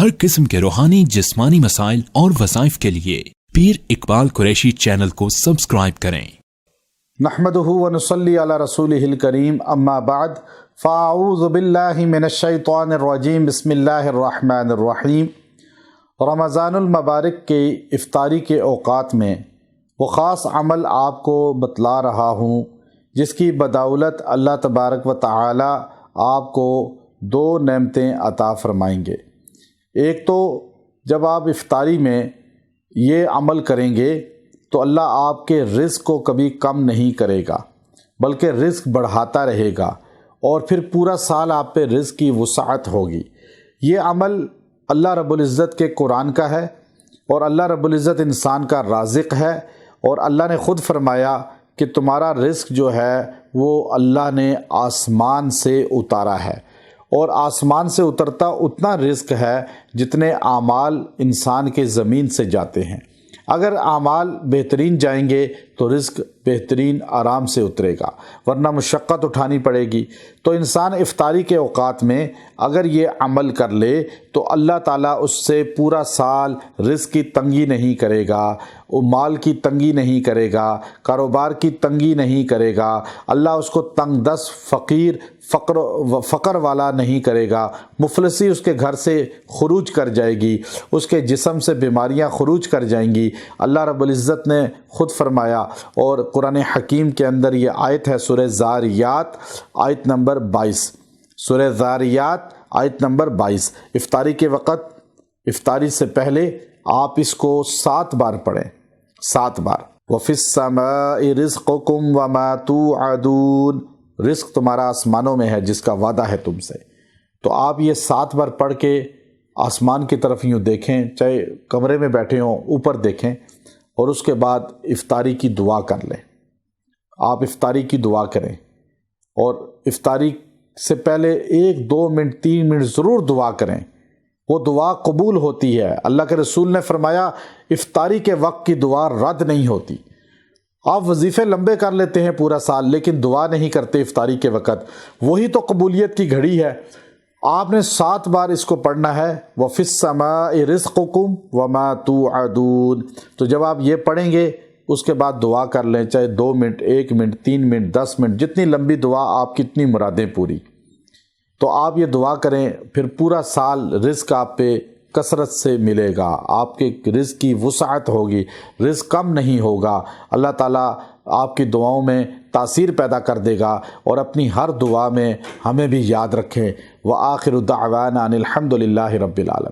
ہر قسم کے روحانی جسمانی مسائل اور وظائف کے لیے پیر اقبال قریشی چینل کو سبسکرائب کریں۔ نحمدہ ونصلی علی رسولہ الکریم، اما بعد فاعوذ باللہ من الشیطان الرجیم، بسم اللہ الرحمن الرحیم۔ رمضان المبارک کے افطاری کے اوقات میں وہ خاص عمل آپ کو بتلا رہا ہوں جس کی بدولت اللہ تبارک و تعالی آپ کو دو نعمتیں عطا فرمائیں گے۔ ایک تو جب آپ افطاری میں یہ عمل کریں گے تو اللہ آپ کے رزق کو کبھی کم نہیں کرے گا بلکہ رزق بڑھاتا رہے گا، اور پھر پورا سال آپ پہ رزق کی وسعت ہوگی۔ یہ عمل اللہ رب العزت کے قرآن کا ہے، اور اللہ رب العزت انسان کا رازق ہے، اور اللہ نے خود فرمایا کہ تمہارا رزق جو ہے وہ اللہ نے آسمان سے اتارا ہے، اور آسمان سے اترتا اتنا رزق ہے جتنے اعمال انسان کے زمین سے جاتے ہیں۔ اگر اعمال بہترین جائیں گے تو رزق بہترین آرام سے اترے گا، ورنہ مشقت اٹھانی پڑے گی۔ تو انسان افطاری کے اوقات میں اگر یہ عمل کر لے تو اللہ تعالیٰ اس سے پورا سال رزق کی تنگی نہیں کرے گا، مال کی تنگی نہیں کرے گا، کاروبار کی تنگی نہیں کرے گا۔ اللہ اس کو تنگ دست فقر والا نہیں کرے گا، مفلسی اس کے گھر سے خروج کر جائے گی، اس کے جسم سے بیماریاں خروج کر جائیں گی۔ اللہ رب العزت نے خود فرمایا، اور قرآن حکیم کے اندر یہ آیت ہے سورہ زاریات آیت نمبر 22، سورہ زاریات آیت نمبر 22۔ افطاری کے وقت، افطاری سے پہلے آپ اس کو 7 بار پڑھیں، 7 بار۔ وَفِي السَّمَاءِ رِزْقُكُمْ وَمَا تُوعَدُونَ، رزق تمہارا آسمانوں میں ہے جس کا وعدہ ہے تم سے۔ تو آپ یہ 7 بار پڑھ کے آسمان کی طرف یوں دیکھیں، چاہے کمرے میں بیٹھے ہوں اوپر دیکھیں، اور اس کے بعد افطاری کی دعا کر لیں۔ آپ افطاری کی دعا کریں، اور افطاری سے پہلے 1 2 منٹ 3 منٹ ضرور دعا کریں، وہ دعا قبول ہوتی ہے۔ اللہ کے رسول نے فرمایا افطاری کے وقت کی دعا رد نہیں ہوتی۔ آپ وظیفے لمبے کر لیتے ہیں پورا سال لیکن دعا نہیں کرتے افطاری کے وقت، وہی تو قبولیت کی گھڑی ہے۔ آپ نے 7 بار اس کو پڑھنا ہے، وَفِي السَّمَاءِ رِزْقُكُمْ وَمَا تُوعَدُونَ۔ تو جب آپ یہ پڑھیں گے اس کے بعد دعا کر لیں، چاہے 2 منٹ 1 منٹ 3 منٹ 10 منٹ، جتنی لمبی دعا آپ کی اتنی مرادیں پوری۔ تو آپ یہ دعا کریں، پھر پورا سال رزق آپ پہ کثرت سے ملے گا، آپ کے رزق کی وسعت ہوگی، رزق کم نہیں ہوگا۔ اللہ تعالیٰ آپ کی دعاؤں میں تاثیر پیدا کر دے گا، اور اپنی ہر دعا میں ہمیں بھی یاد رکھیں۔ وآخر دعوانا ان الحمد للہ رب العالمین۔